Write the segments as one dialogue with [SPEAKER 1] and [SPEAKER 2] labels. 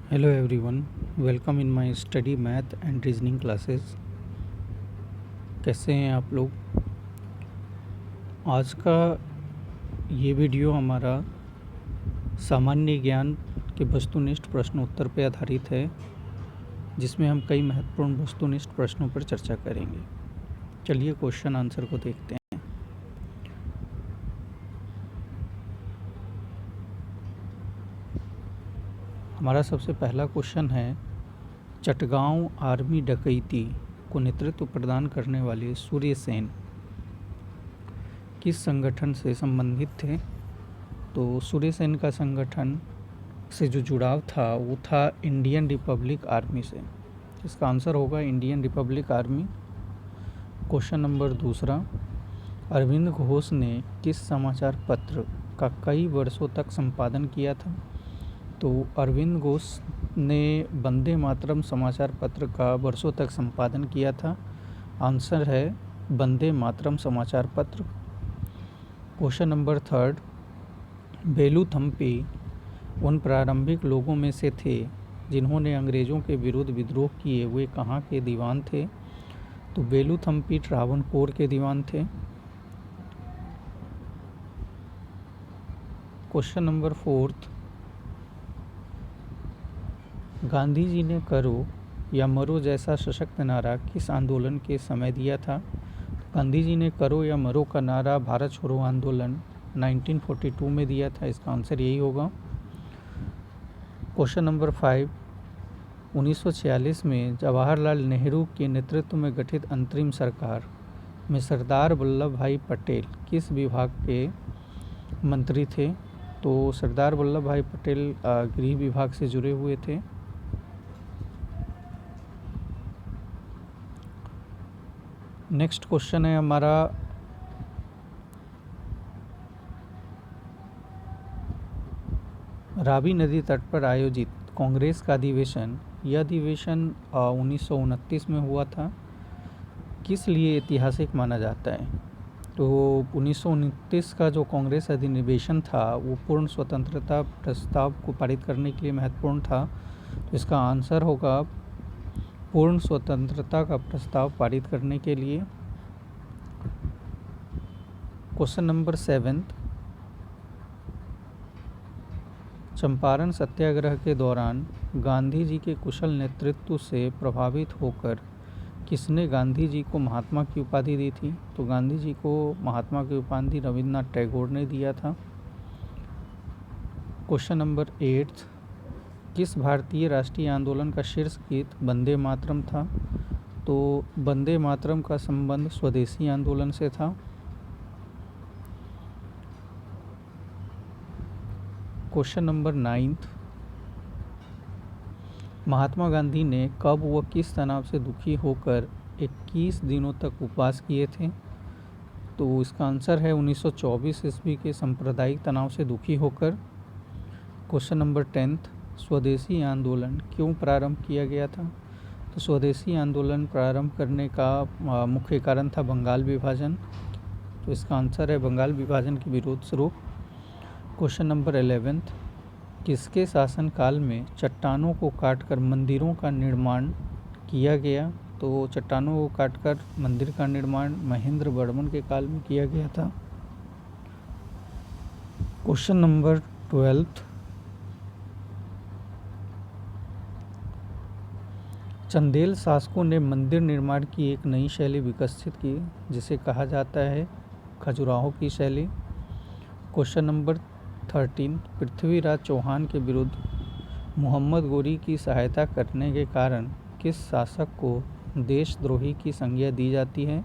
[SPEAKER 1] Hello everyone, welcome in my study math and reasoning classes. कैसे हैं आप लोग? आज का ये वीडियो हमारा सामान्य ज्ञान के वस्तुनिष्ठ प्रश्नोत्तर पर आधारित है, जिसमें हम कई महत्वपूर्ण वस्तुनिष्ठ प्रश्नों पर चर्चा करेंगे। चलिए क्वेश्चन आंसर को देखते हैं। हमारा सबसे पहला क्वेश्चन है, चटगांव आर्मी डकैती को नेतृत्व प्रदान करने वाले सूर्य सेन किस संगठन से संबंधित थे? तो सूर्य सेन का संगठन से जो जुड़ाव था वो था इंडियन रिपब्लिक आर्मी से। इसका आंसर होगा Indian Republic army. Question number दूसरा, अरविंद घोष ने किस समाचार पत्र का कई वर्षों तक संपादन किया था? तो अरविंद घोष ने वंदे मातरम समाचार पत्र का वर्षों तक संपादन किया था। आंसर है वंदे मातरम समाचार पत्र। क्वेश्चन नंबर थर्ड, वेलुथम्पी उन प्रारंभिक लोगों में से थे जिन्होंने अंग्रेज़ों के विरुद्ध विद्रोह किए। वे कहाँ के दीवान थे? तो वेलुथम्पी ट्रावनकोर के दीवान थे। Question number fourth, Gandhi ji ने करो या मरो जैसा सशक्त नारा किस आंदोलन के समय दिया था? गांधी जी ने करो या मरो का नारा भारत छोड़ो आंदोलन 1942 में दिया था। इसका आंसर यही होगा। क्वेश्चन नंबर 5, 1946 में जवाहरलाल नेहरू के नेतृत्व में गठित अंतरिम सरकार में सरदार वल्लभ भाई पटेल किस विभाग के मंत्री थे? तो सरदार वल्लभ भाई पटेल गृह विभाग से जुड़े हुए थे। नेक्स्ट क्वेश्चन है हमारा, रावी नदी तट पर आयोजित कांग्रेस का अधिवेशन, यह अधिवेशन 1929 में हुआ था, किस लिए ऐतिहासिक माना जाता है? तो 1929 का जो कांग्रेस अधिवेशन था वो पूर्ण स्वतंत्रता प्रस्ताव को पारित करने के लिए महत्वपूर्ण था। तो इसका आंसर होगा पूर्ण स्वतंत्रता का प्रस्ताव पारित करने के लिए। क्वेश्चन नंबर 7, चंपारण सत्याग्रह के दौरान गांधी जी के कुशल नेतृत्व से प्रभावित होकर किसने गांधी जी को महात्मा की उपाधि दी थी? तो गांधी जी को महात्मा की उपाधि रविन्द्रनाथ टैगोर ने दिया था। क्वेश्चन नंबर 8, किस भारतीय राष्ट्रीय आंदोलन का शीर्ष गीत वंदे मातरम था? तो वंदे मातरम का संबंध स्वदेशी आंदोलन से था। क्वेश्चन नंबर 9, महात्मा गांधी ने कब व किस तनाव से दुखी होकर 21 दिनों तक उपवास किए थे? तो इसका आंसर है 1924 ईस्वी के सांप्रदायिक तनाव से दुखी होकर। क्वेश्चन नंबर 10, स्वदेशी आंदोलन क्यों प्रारंभ किया गया था? तो स्वदेशी आंदोलन प्रारंभ करने का मुख्य कारण था बंगाल विभाजन। तो इसका आंसर है बंगाल विभाजन के विरोध स्वरूप। क्वेश्चन नंबर 11, किसके शासनकाल में चट्टानों को काटकर मंदिरों का निर्माण किया गया? तो चट्टानों को काटकर मंदिर का निर्माण महेंद्र वर्मन के काल में किया गया था। क्वेश्चन नंबर 12, चंदेल शासकों ने मंदिर निर्माण की एक नई शैली विकसित की जिसे कहा जाता है खजुराहो की शैली। क्वेश्चन नंबर 13, पृथ्वीराज चौहान के विरुद्ध मोहम्मद गोरी की सहायता करने के कारण किस शासक को देशद्रोही की संज्ञा दी जाती है?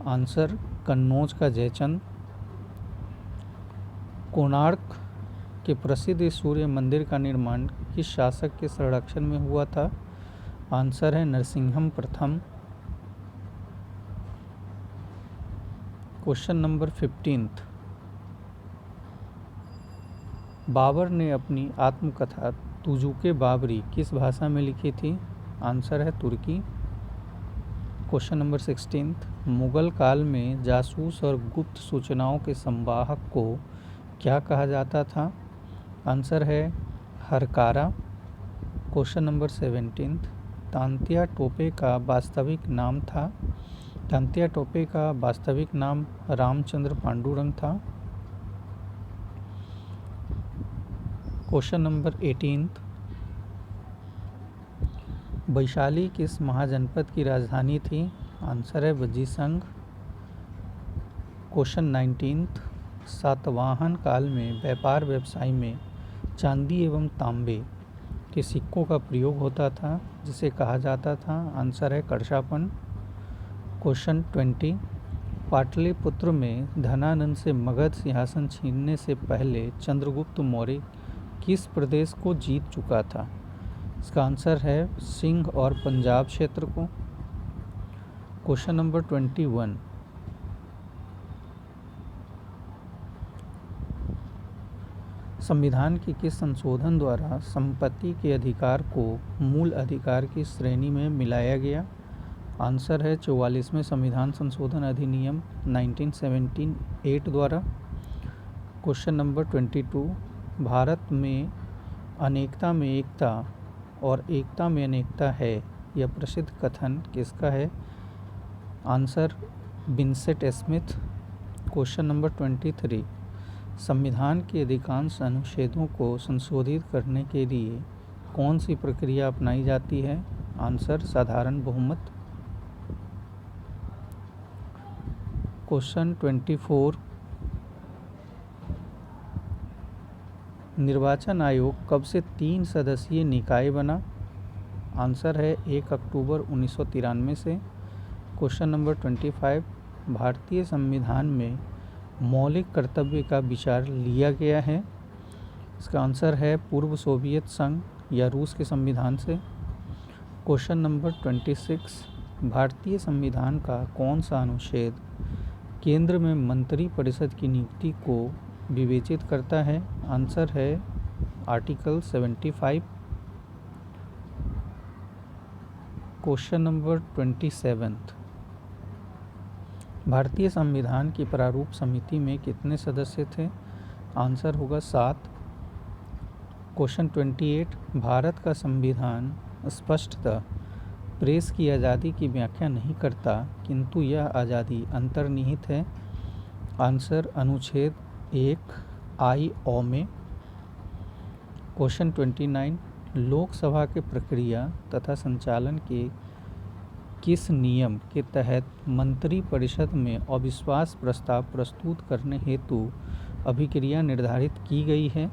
[SPEAKER 1] आंसर कन्नौज का जयचंद। कोणार्क के प्रसिद्ध सूर्य मंदिर का निर्माण किस शासक के संरक्षण में हुआ था? आंसर है नरसिंहम प्रथम। क्वेश्चन नंबर 15, बाबर ने अपनी आत्मकथा तुजुके बाबरी किस भाषा में लिखी थी? आंसर है तुर्की। क्वेश्चन नंबर 16, मुगल काल में जासूस और गुप्त सूचनाओं के संवाहक को क्या कहा जाता था? आंसर है हरकारा। क्वेश्चन नंबर 17, तांत्या टोपे का वास्तविक नाम था। तांत्या टोपे का वास्तविक नाम रामचंद्र पांडुरंग था। क्वेश्चन नंबर 18, वैशाली किस महाजनपद की राजधानी थी? आंसर है वजीसंग। क्वेश्चन 19, सातवाहन काल में व्यापार व्यवसाय में चांदी एवं तांबे के सिक्कों का प्रयोग होता था, जिसे कहा जाता था। आंसर है कड़छापन। क्वेश्चन 20, पाटलिपुत्र में धनानंद से मगध सिंहासन छीनने से पहले चंद्रगुप्त मौर्य किस प्रदेश को जीत चुका था? इसका आंसर है सिंध और पंजाब क्षेत्र को। क्वेश्चन नंबर 21, संविधान के किस संशोधन द्वारा संपत्ति के अधिकार को मूल अधिकार की श्रेणी में मिलाया गया? आंसर है 44वें संविधान संशोधन अधिनियम 1978 द्वारा। क्वेश्चन नंबर 22, भारत में अनेकता में एकता और एकता में अनेकता है, यह प्रसिद्ध कथन किसका है? Answer Vincent Smith. Question number 23, संविधान के अधिकांश अनुच्छेदों को संशोधित करने के लिए कौन सी प्रक्रिया अपनाई जाती है? आंसर साधारण बहुमत। क्वेश्चन 24, निर्वाचन आयोग कब से 3 सदस्यीय निकाय बना? आंसर है 1 अक्टूबर 1993 से। क्वेश्चन नंबर 25, भारतीय संविधान में मौलिक कर्तव्य का विचार लिया गया है। इसका आंसर है पूर्व सोवियत संघ या रूस के संविधान से। क्वेश्चन नंबर 26, भारतीय संविधान का कौन सा अनुच्छेद केंद्र में मंत्री परिषद की नियुक्ति को विवेचित करता है? आंसर है आर्टिकल 75। क्वेश्चन नंबर 27, भारतीय संविधान की प्रारूप समिति में कितने सदस्य थे? आंसर होगा 7। क्वेश्चन 28, भारत का संविधान स्पष्टतः प्रेस की आज़ादी की व्याख्या नहीं करता, किंतु यह आज़ादी अंतर्निहित है। आंसर अनुच्छेद 1 आई ओ में। क्वेश्चन 29, लोकसभा के प्रक्रिया तथा संचालन के किस नियम के तहत मंत्रिपरिषद में अविश्वास प्रस्ताव प्रस्तुत करने हेतु अभिक्रिया निर्धारित की गई है?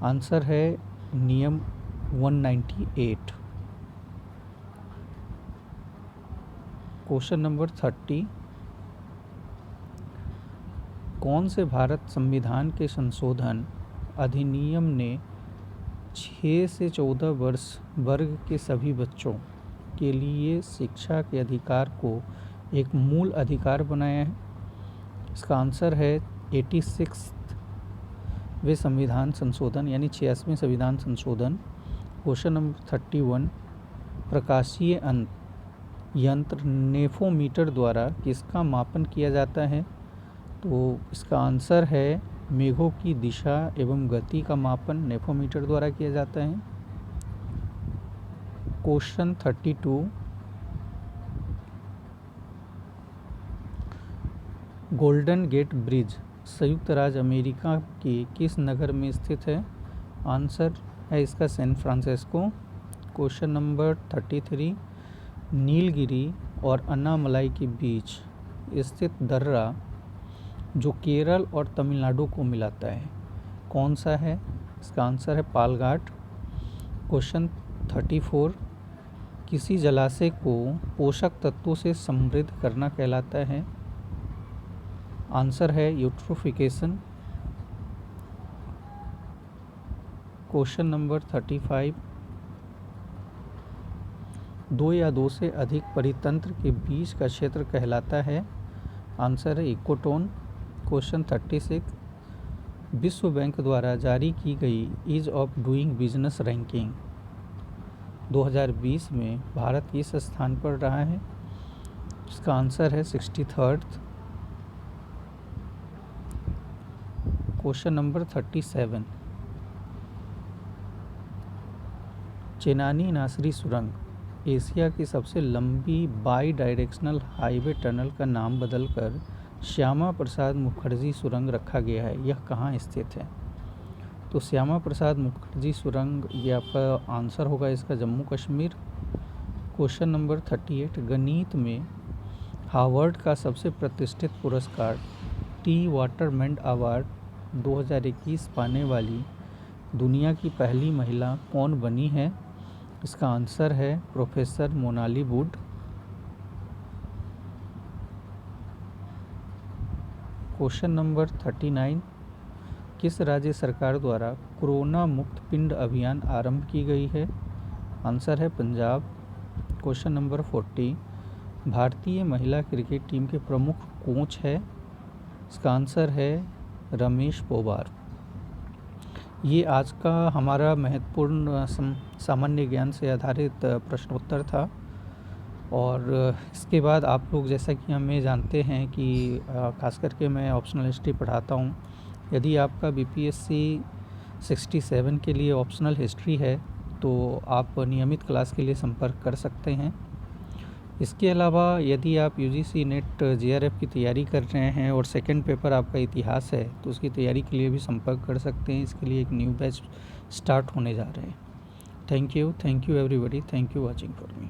[SPEAKER 1] आंसर है नियम 198। क्वेश्चन नंबर 30, कौन से भारत संविधान के संशोधन अधिनियम ने 6 से 14 वर्ष वर्ग के सभी बच्चों के लिए शिक्षा के अधिकार को एक मूल अधिकार बनाया है? इसका आंसर है 86वें संविधान संशोधन यानी 86वें संविधान संशोधन। क्वेश्चन नंबर 31, प्रकाशीय यंत्र नेफोमीटर द्वारा किसका मापन किया जाता है? तो इसका आंसर है मेघों की दिशा एवं गति का मापन नेफोमीटर द्वारा किया जाता है। क्वेश्चन 32, गोल्डन गेट ब्रिज संयुक्त राज्य अमेरिका के किस नगर में स्थित है? आंसर है इसका San Francisco. Question number 33, Nilgiri और अन्नामलाई के बीच स्थित दर्रा जो केरल और तमिलनाडु को मिलाता है, कौन सा है? इसका आंसर है पालघाट। क्वेश्चन 34, किसी जलाशय को पोषक तत्वों से समृद्ध करना कहलाता है? आंसर है यूट्रोफिकेशन। क्वेश्चन नंबर 35, 2 या 2 से अधिक परितंत्र के बीच का क्षेत्र कहलाता है? आंसर है इकोटोन। क्वेश्चन 36, विश्व बैंक द्वारा जारी की गई ease of doing business ranking 2020 में भारत किस स्थान पर रहा है? इसका आंसर है 63rd। क्वेश्चन नंबर 37, चेनानी नासरी सुरंग एशिया की सबसे लंबी बाई डायरेक्शनल हाईवे टनल का नाम बदलकर श्यामा प्रसाद मुखर्जी सुरंग रखा गया है। यह कहाँ स्थित है? तो श्यामा प्रसाद मुखर्जी सुरंग, ये आपका आंसर होगा इसका जम्मू कश्मीर। क्वेश्चन नंबर 38, गणित में हार्वर्ड का सबसे प्रतिष्ठित पुरस्कार टी वाटरमैन अवार्ड 2021 पाने वाली दुनिया की पहली महिला कौन बनी है? इसका आंसर है professor Monali would. Question number 39, किस राज्य सरकार द्वारा कोरोना मुक्त पिंड अभियान आरंभ की गई है? आंसर है पंजाब। क्वेश्चन नंबर 40, भारतीय महिला क्रिकेट टीम के प्रमुख कोच है? इसका आंसर है रमेश पोबार। ये आज का हमारा महत्वपूर्ण सामान्य ज्ञान से आधारित प्रश्नोत्तर था। और इसके बाद आप लोग, जैसा कि हमें जानते हैं कि खास करके मैं ऑप्शनल हिस्ट्री पढ़ाता हूँ। यदि आपका बीपीएससी 67 के लिए ऑप्शनल हिस्ट्री है तो आप नियमित क्लास के लिए संपर्क कर सकते हैं। इसके अलावा यदि आप यूजीसी नेट जेआरएफ की तैयारी कर रहे हैं और सेकंड पेपर आपका इतिहास है तो उसकी तैयारी के लिए भी संपर्क कर सकते हैं। इसके लिए एक न्यू बैच स्टार्ट होने जा रहे हैं। Thank you everybody, thank you watching for me.